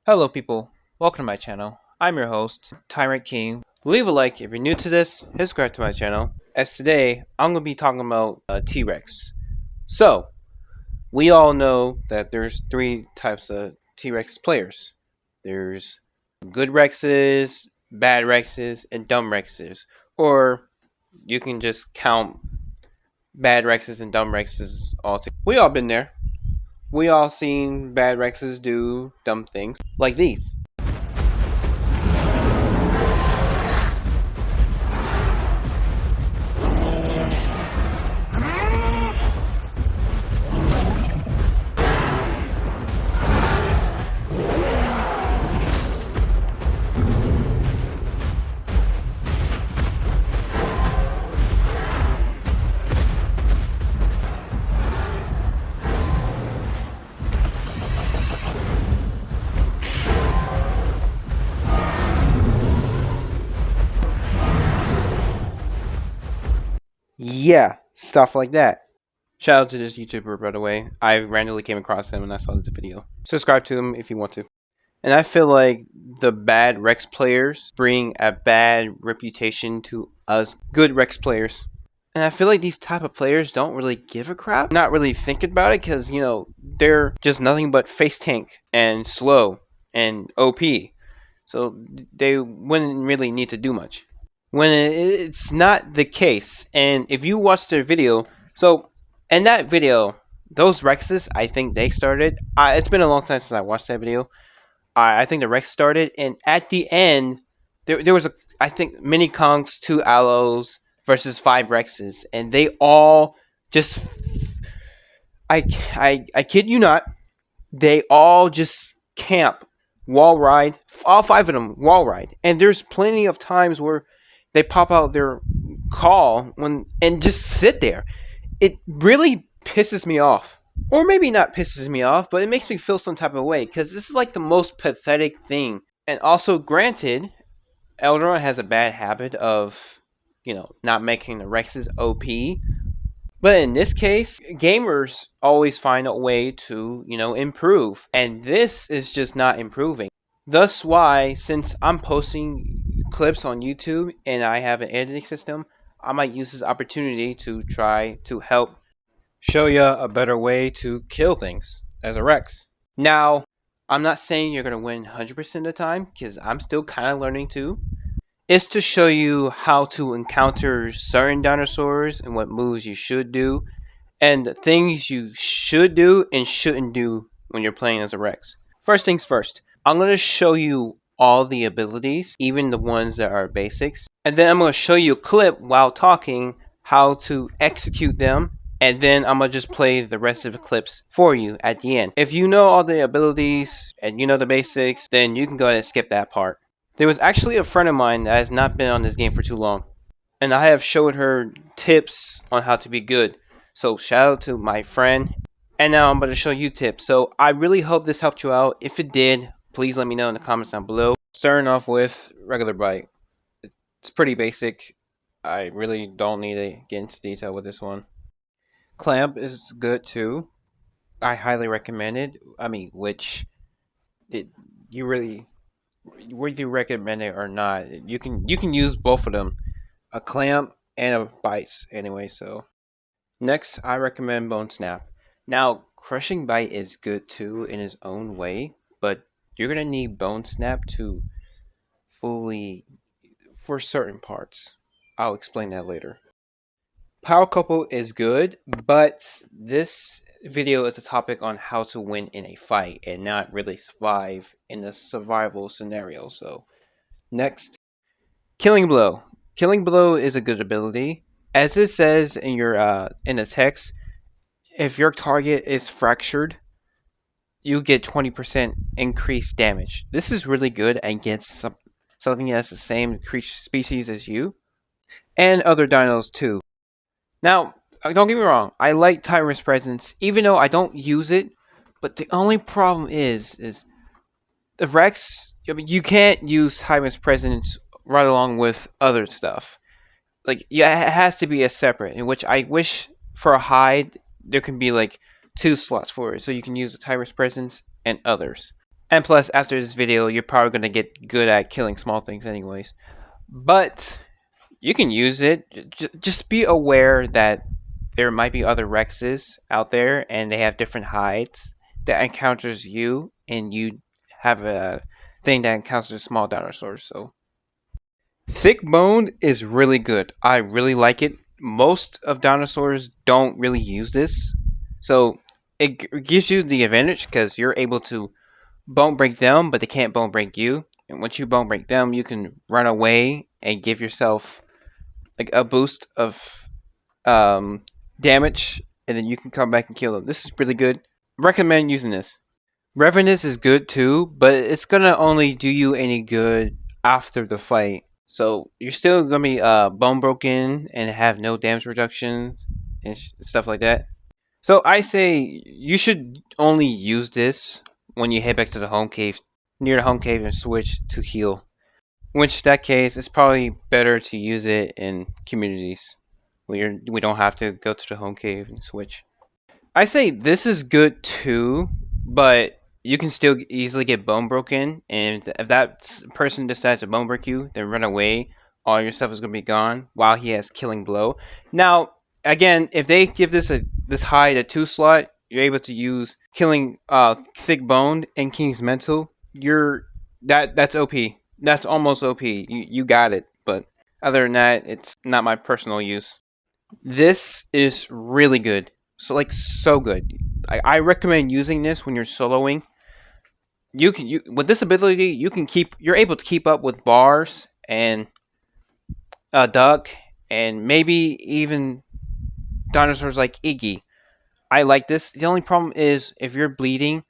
Hello people, welcome to my channel. I'm your host, Tyrant King. Leave a like if you're new to this, hit subscribe to my channel, as today I'm going to be talking about T-Rex. So, we all know that there's three types of T-Rex players. There's good Rexes, bad Rexes, and dumb Rexes. Or, you can just count bad Rexes and dumb Rexes all together. We all been there. We all seen bad Rexes do dumb things, like these. Yeah, stuff like that. Shout out to this YouTuber, by the way. I randomly came across him and I saw the video. Subscribe to him if you want to. And I feel like the bad Rex players bring a bad reputation to us good Rex players. And I feel like these type of players don't really give a crap. Not really thinking about it because, they're just nothing but face tank and slow and OP. So they wouldn't really need to do much. When it's not the case. And if you watch their video, so in that video, those Rexes, I think they started. It's been a long time since I watched that video. I think the Rex started, and at the end, there was I think mini Kongs, 2 Aloes versus 5 Rexes, and they all just I kid you not, they all just camp, wall ride, all 5 of them wall ride, and there's plenty of times where they pop out their call and just sit there. It really pisses me off. Or maybe not pisses me off, but it makes me feel some type of way, because this is like the most pathetic thing. And also, granted, Elderon has a bad habit of, not making the Rexes OP. But in this case, gamers always find a way to, improve. And this is just not improving. Thus why, since I'm posting clips on YouTube and I have an editing system, I might use this opportunity to try to help show you a better way to kill things as a Rex. Now, I'm not saying you're going to win 100% of the time, because I'm still kind of learning too. It's to show you how to encounter certain dinosaurs and what moves you should do, and the things you should do and shouldn't do when you're playing as a Rex. First things first, I'm going to show you all the abilities, even the ones that are basics, and then I'm going to show you a clip while talking how to execute them. And then I'm going to just play the rest of the clips for you at the end. If you know all the abilities and you know the basics, then you can go ahead and skip that part. There was actually a friend of mine that has not been on this game for too long, and I have showed her tips on how to be good. So shout out to my friend. And now I'm going to show you tips. So I really hope this helped you out. If it did, please let me know in the comments down below. Starting off with regular bite. It's pretty basic. I really don't need to get into detail with this one. Clamp is good too. I highly recommend it. You really, whether you recommend it or not, you can use both of them, a clamp and a bites anyway. So next, I recommend Bone Snap. Now, crushing bite is good too in its own way, but you're gonna need Bone Snap to fully for certain parts. I'll explain that later. Power couple is good, but this video is a topic on how to win in a fight and not really survive in a survival scenario. So, next, Killing Blow. Killing Blow is a good ability. As it says in your in the text, if your target is fractured, you get 20% increased damage. This is really good against something that's the same species as you and other dinos too. Now, don't get me wrong, I like Tyrant's Presence, even though I don't use it, but the only problem is the Rex, you can't use Tyrant's Presence right along with other stuff. Like, yeah, it has to be a separate, in which I wish for a hide, there can be like 2 slots for it, so you can use the Tyrant's Presence and others. And plus, after this video, you're probably going to get good at killing small things anyways. But you can use it. Just be aware that there might be other Rexes out there, and they have different hides that encounters you, and you have a thing that encounters small dinosaurs. So thick bone is really good. I really like it. Most of dinosaurs don't really use this, so it gives you the advantage because you're able to bone break them, but they can't bone break you. And once you bone break them, you can run away and give yourself like a boost of damage, and then you can come back and kill them. This is really good. Recommend using this. Revenus is good too, but it's gonna only do you any good after the fight. So you're still gonna be bone broken and have no damage reduction and stuff like that. So I say you should only use this when you head back to the home cave, near the home cave, and switch to heal. Which that case, it's probably better to use it in communities where we don't have to go to the home cave and switch. I say this is good too, but you can still easily get bone broken, and if that person decides to bone break you, then run away. All your stuff is gonna be gone while he has killing blow. Now, again, if they give this hide a 2 slot, you're able to use killing thick bone and King's Mental. That's OP. That's almost OP. You got it, but other than that, it's not my personal use. This is really good. So good. I recommend using this when you're soloing. You with this ability, you're able to keep up with bars and duck and maybe even dinosaurs like Iggy. I like this. The only problem is if you're bleeding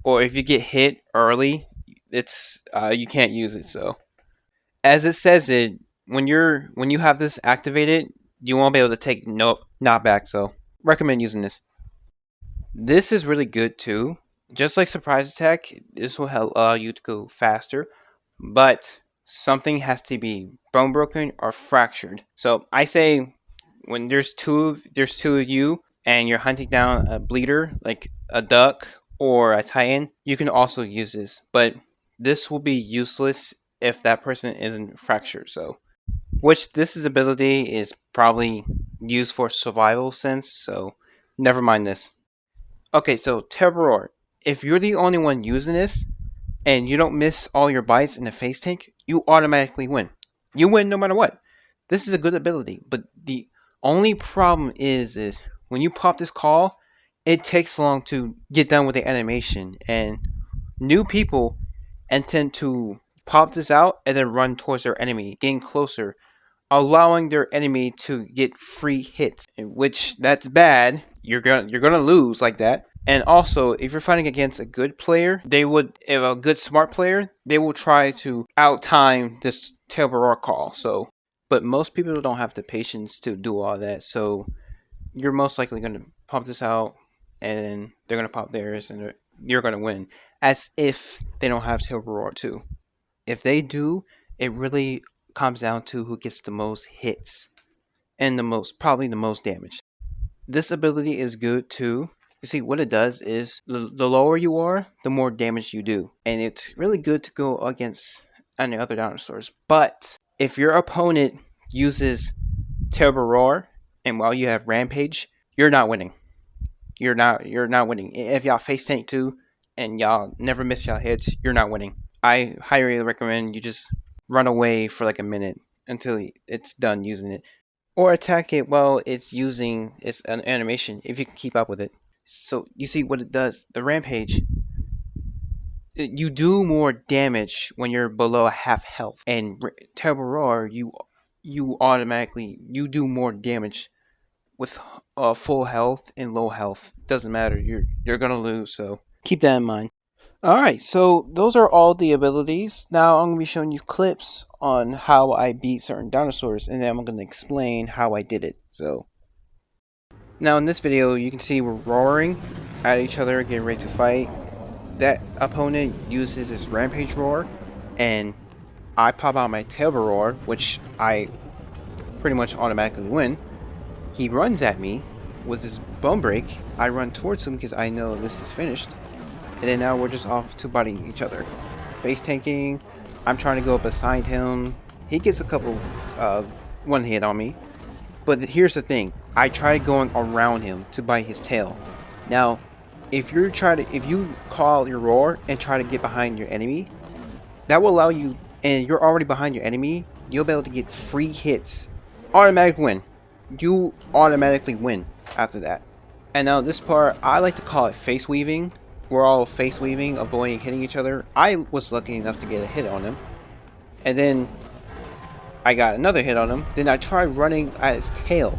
or if you get hit early, it's you can't use it. So as it says it, when you have this activated, you won't be able to take no knockback. So recommend using this. This is really good too. Just like surprise attack, this will allow you to go faster, but something has to be bone broken or fractured. So I say when there's two of you and you're hunting down a bleeder like a duck or a titan, you can also use this, but this will be useless if that person isn't fractured. So which this ability is probably used for survival sense, so never mind this. Okay, so Terror, if you're the only one using this and you don't miss all your bites in the face tank, you automatically win. You win no matter what. This is a good ability, but the only problem is when you pop this call, it takes long to get done with the animation, and new people intend to pop this out and then run towards their enemy, getting closer, allowing their enemy to get free hits, which that's bad. You're gonna lose like that. And also, if you're fighting against a good player, if a good smart player, they will try to outtime this Terror call. So, but most people don't have the patience to do all that. So, you're most likely gonna pop this out, and they're gonna pop theirs, and you're gonna win. As if they don't have Terror too. If they do, it really comes down to who gets the most hits and probably the most damage. This ability is good too. You see, what it does is the lower you are, the more damage you do, and it's really good to go against any other dinosaurs. But if your opponent uses Terror and while you have Rampage, you're not winning. You're not winning. If y'all face tank too and y'all never miss y'all hits, you're not winning. I highly recommend you just run away for like a minute until it's done using it, or attack it while it's using its animation if you can keep up with it. So you see what it does. The Rampage, you do more damage when you're below half health, and Terror, you automatically do more damage with full health and low health. Doesn't matter. You're gonna lose. So keep that in mind. Alright, so those are all the abilities. Now I'm going to be showing you clips on how I beat certain dinosaurs, and then I'm going to explain how I did it. So, now in this video, you can see we're roaring at each other, getting ready to fight. That opponent uses his Rampage Roar, and I pop out my Terror Roar, which I pretty much automatically win. He runs at me with his Bone Break. I run towards him because I know this is finished. And then now we're just off to biting each other. Face tanking. I'm trying to go up beside him. He gets a couple one hit on me. But here's the thing. I try going around him to bite his tail. Now, if you call your roar and try to get behind your enemy, that will allow you, and you're already behind your enemy, you'll be able to get free hits. Automatic win. You automatically win after that. And now this part, I like to call it face weaving. We're all face weaving, avoiding hitting each other. I was lucky enough to get a hit on him. And then I got another hit on him. Then I tried running at his tail.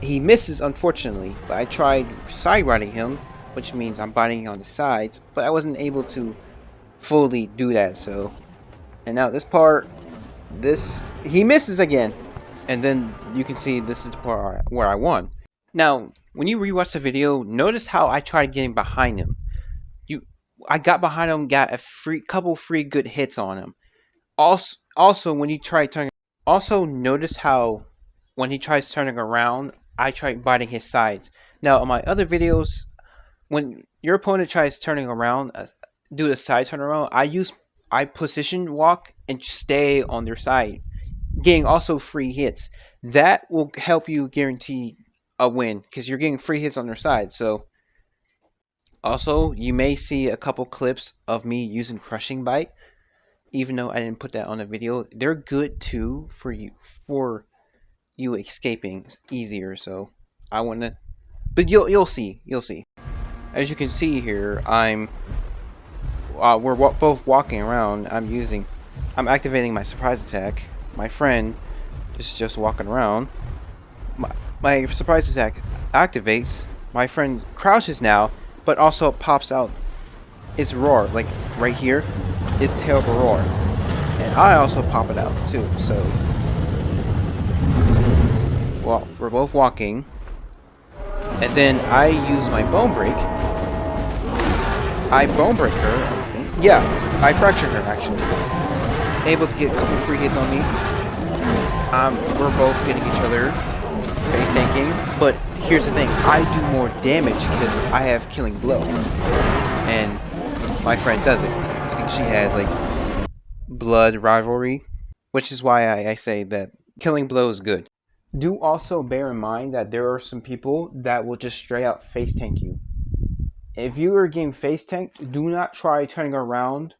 He misses, unfortunately, but I tried side riding him, which means I'm biting on the sides, but I wasn't able to fully do that, so. And now this part, he misses again. And then you can see this is the part where I won. Now, when you rewatch the video, notice how I tried getting behind him. I got behind him, got a couple free good hits on him. Also when he tried turning, also notice how when he tries turning around, I tried biting his sides. Now, on my other videos, when your opponent tries turning around, do the side turn around, I position walk and stay on their side, getting also free hits. That will help you guarantee a win because you're getting free hits on their side. So, also, you may see a couple clips of me using Crushing Bite, even though I didn't put that on the video. They're good too for you escaping easier. So I want to, but you'll see. As you can see here, we're both walking around. I'm activating my surprise attack. My friend is just walking around. My surprise attack activates. My friend crouches now, but also pops out its roar, like right here, its terrible roar. And I also pop it out too, so. Well, we're both walking. And then I use my bone break. I bone break her, I think. Yeah, I fracture her actually. Able to get a couple free hits on me. We're both hitting each other, face tanking. But here's the thing, I do more damage because I have Killing Blow. And my friend doesn't. I think she had like blood rivalry, which is why I say that Killing Blow is good. Do also bear in mind that there are some people that will just straight out face tank you. If you are getting face tanked, do not try turning around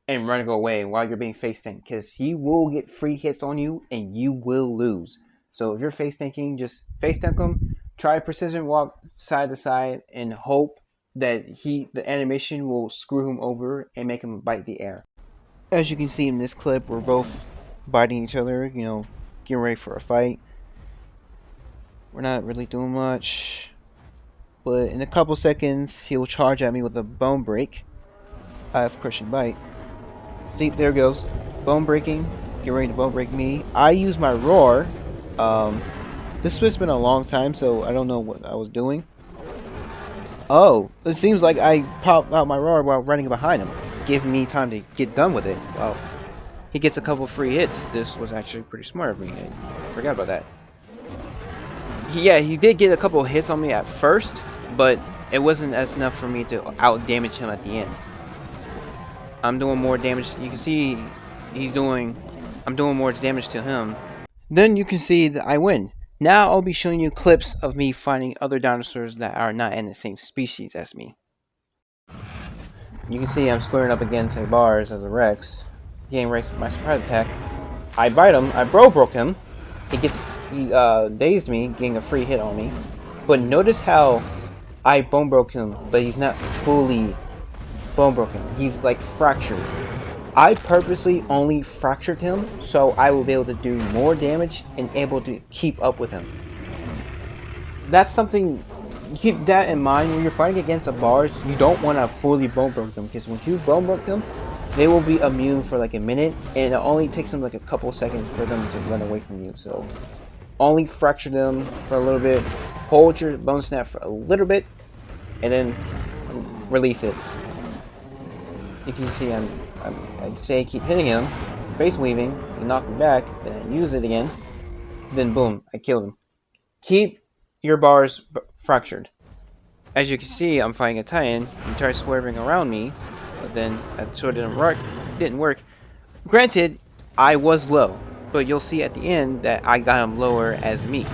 and running away while you're being face tanked, because he will get free hits on you and you will lose. So if you're face tanking, just face tank him, try precision walk side to side, and hope that the animation will screw him over and make him bite the air. As you can see in this clip, we're both biting each other, getting ready for a fight. We're not really doing much, but in a couple seconds, he'll charge at me with a bone break. I have Crushing Bite. See, there it goes. Bone breaking. Get ready to bone break me. I use my roar. This has been a long time, so I don't know what I was doing. Oh, it seems like I popped out my roar while running behind him, giving me time to get done with it. Wow. He gets a couple free hits. This was actually pretty smart of me. I forgot about that. He did get a couple hits on me at first, but it wasn't as enough for me to out damage him at the end. I'm doing more damage. You can see I'm doing more damage to him. Then you can see that I win. Now I'll be showing you clips of me fighting other dinosaurs that are not in the same species as me. You can see I'm squaring up against a bars as a Rex, getting ready with my surprise attack. I bite him. I broke him. He dazed me, getting a free hit on me. But notice how I bone broke him, but he's not fully bone broken. He's like fractured. I purposely only fractured him so I will be able to do more damage and able to keep up with him. That's something, keep that in mind when you're fighting against the bars. You don't want to fully bone broke them, because when you bone broke them, they will be immune for like a minute, and it only takes them like a couple seconds for them to run away from you. So only fracture them for a little bit, hold your bone snap for a little bit, and then release it. You can see I'd say keep hitting him, face weaving, and knock him back, then I use it again, then boom, I killed him. Keep your bars fractured. As you can see, I'm fighting a Titan. He tried swerving around me, but then that sort of didn't work. Granted, I was low, but you'll see at the end that I got him lower as me.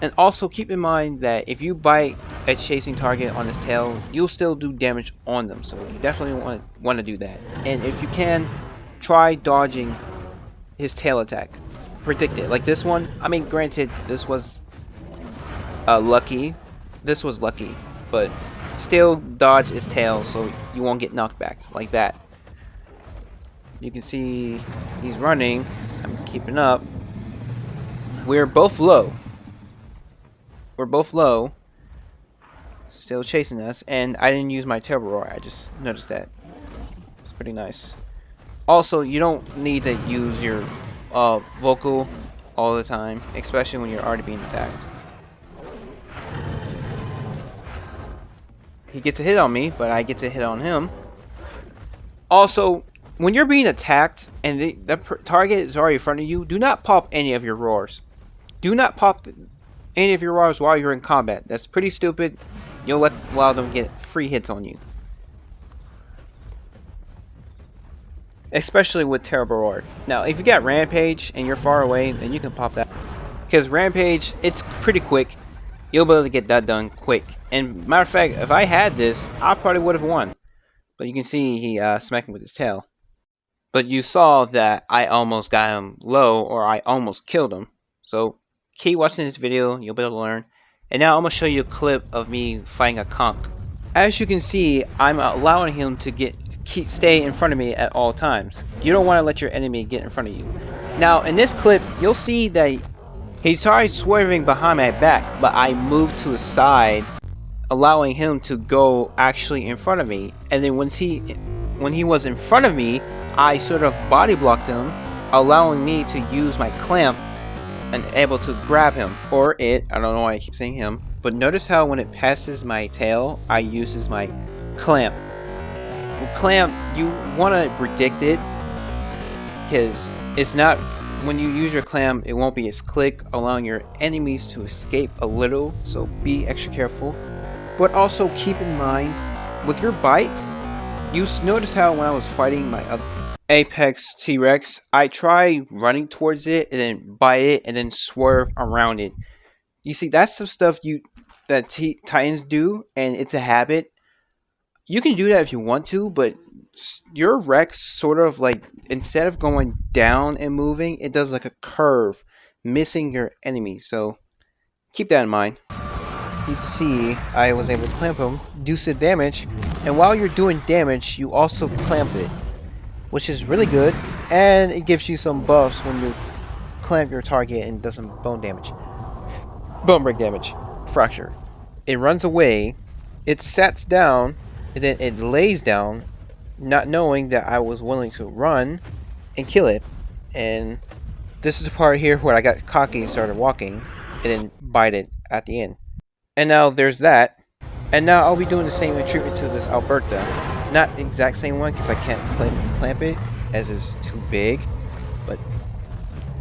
And also keep in mind that if you bite a chasing target on his tail, you'll still do damage on them. So you definitely want to do that. And if you can, try dodging his tail attack. Predict it. Like this one, I mean, granted, this was lucky. This was lucky, but still dodge his tail so you won't get knocked back like that. You can see he's running. I'm keeping up. We're both low. We're both low. Still chasing us, and I didn't use my Turbo Roar. I just noticed that. It's pretty nice. Also, you don't need to use your vocal all the time, especially when you're already being attacked. He gets a hit on me, but I get to hit on him. Also, when you're being attacked and the target is already in front of you, do not pop any of your roars. Do not pop any of your roars while you're in combat. That's pretty stupid. You'll allow them to get free hits on you. Especially with Terrible Roar. Now, if you got Rampage and you're far away, then you can pop that. Because Rampage, it's pretty quick. You'll be able to get that done quick. And matter of fact, if I had this, I probably would have won. But you can see he smacked me with his tail. But you saw that I almost got him low, or I almost killed him. So keep watching this video, you'll be able to learn. And now I'm going to show you a clip of me fighting a conch. As you can see, I'm allowing him to stay in front of me at all times. You don't want to let your enemy get in front of you. Now in this clip, you'll see that he tried swerving behind my back, but I moved to the side, allowing him to go actually in front of me. And then when he was in front of me, I sort of body blocked him, allowing me to use my clamp and able to grab him, or it. I don't know why I keep saying him, but notice how when it passes my tail, I uses my clamp. With clamp, you want to predict it, because it's not, when you use your clamp, it won't be as quick, allowing your enemies to escape a little, so be extra careful. But also keep in mind, with your bite, you notice how when I was fighting my other Apex T-Rex, I try running towards it and then bite it and then swerve around it. You see, that's some stuff that Titans do, and it's a habit. You can do that if you want to, but your Rex sort of like, instead of going down and moving, it does like a curve, missing your enemy. So keep that in mind. You can see I was able to clamp him, do some damage, and while you're doing damage, you also clamp it, which is really good, and it gives you some buffs when you clamp your target and does some bone damage. Bone break damage. Fracture. It runs away, it sats down, and then it lays down, not knowing that I was willing to run and kill it. And this is the part here where I got cocky and started walking, and then bite it at the end. And now there's that. And now I'll be doing the same treatment to this Alberta. Not the exact same one because I can't clamp it as it's too big. But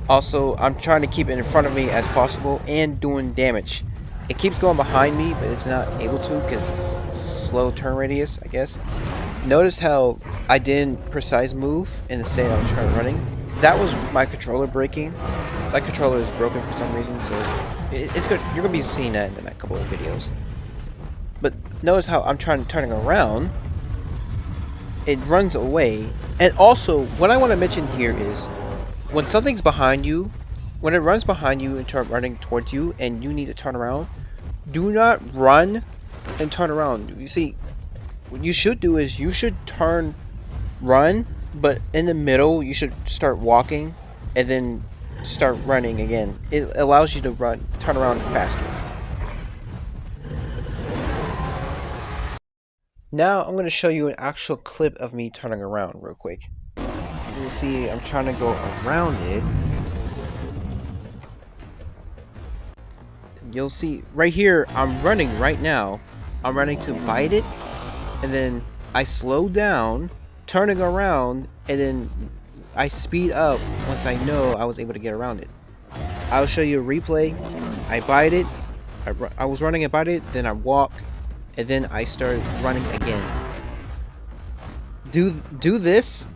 also I'm trying to keep it in front of me as possible and doing damage. It keeps going behind me, but it's not able to because it's slow turn radius, I guess. Notice how I didn't precise move and instead I was trying running. That was my controller breaking. My controller is broken for some reason, so it's good. You're gonna be seeing that in a couple of videos. But notice how I'm turning around. It runs away. And also, what I want to mention here is, when something's behind you, when it runs behind you and start running towards you, and you need to turn around, do not run and turn around. You see, what you should do is you should run, but in the middle you should start walking, and then start running again. It allows you to turn around faster. Now I'm going to show you an actual clip of me turning around real quick. You'll see I'm trying to go around it. You'll see right here, I'm running right now. I'm running to bite it, and then I slow down, turning around, and then I speed up once I know I was able to get around it. I'll show you a replay. I bite it. I was running and bite it, then I walk, and then I started running again. Do this,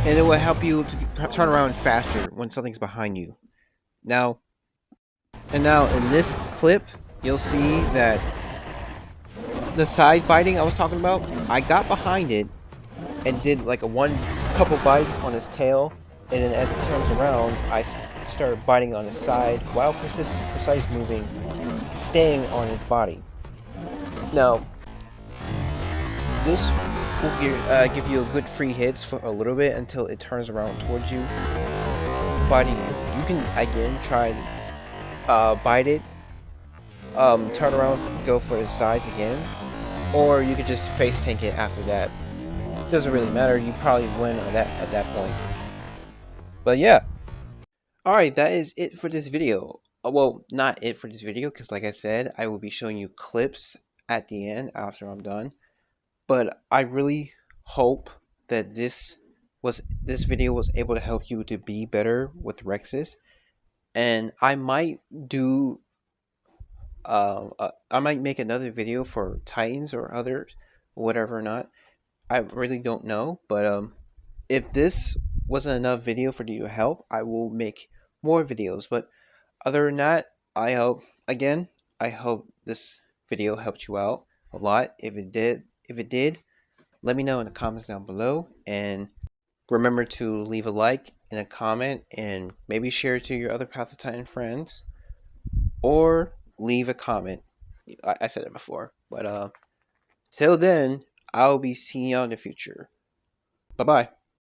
and it will help you to turn around faster when something's behind you. Now, in this clip, you'll see that the side biting I was talking about, I got behind it and did like couple bites on its tail, and then as it turns around, I started biting on its side while precise moving, staying on its body. Now, this will give you a good free hits for a little bit until it turns around towards you, biting you. You can again try bite it, turn around, go for its sides again, or you could just face tank it after that. Doesn't really matter. You probably win at that point. But yeah. Alright, that is it for this video. Well, not it for this video, because like I said, I will be showing you clips at the end after I'm done. But I really hope that this video was able to help you to be better with Rexes. And I might do I might make another video for Titans or others, whatever or not. I really don't know, but if this wasn't enough video for you to help, I will make more videos. But other than that, I hope this video helped you out a lot. If it did, let me know in the comments down below, and remember to leave a like and a comment, and maybe share it to your other Path of Titan friends, or leave a comment. I said it before, but till then, I'll be seeing you in the future. Bye bye.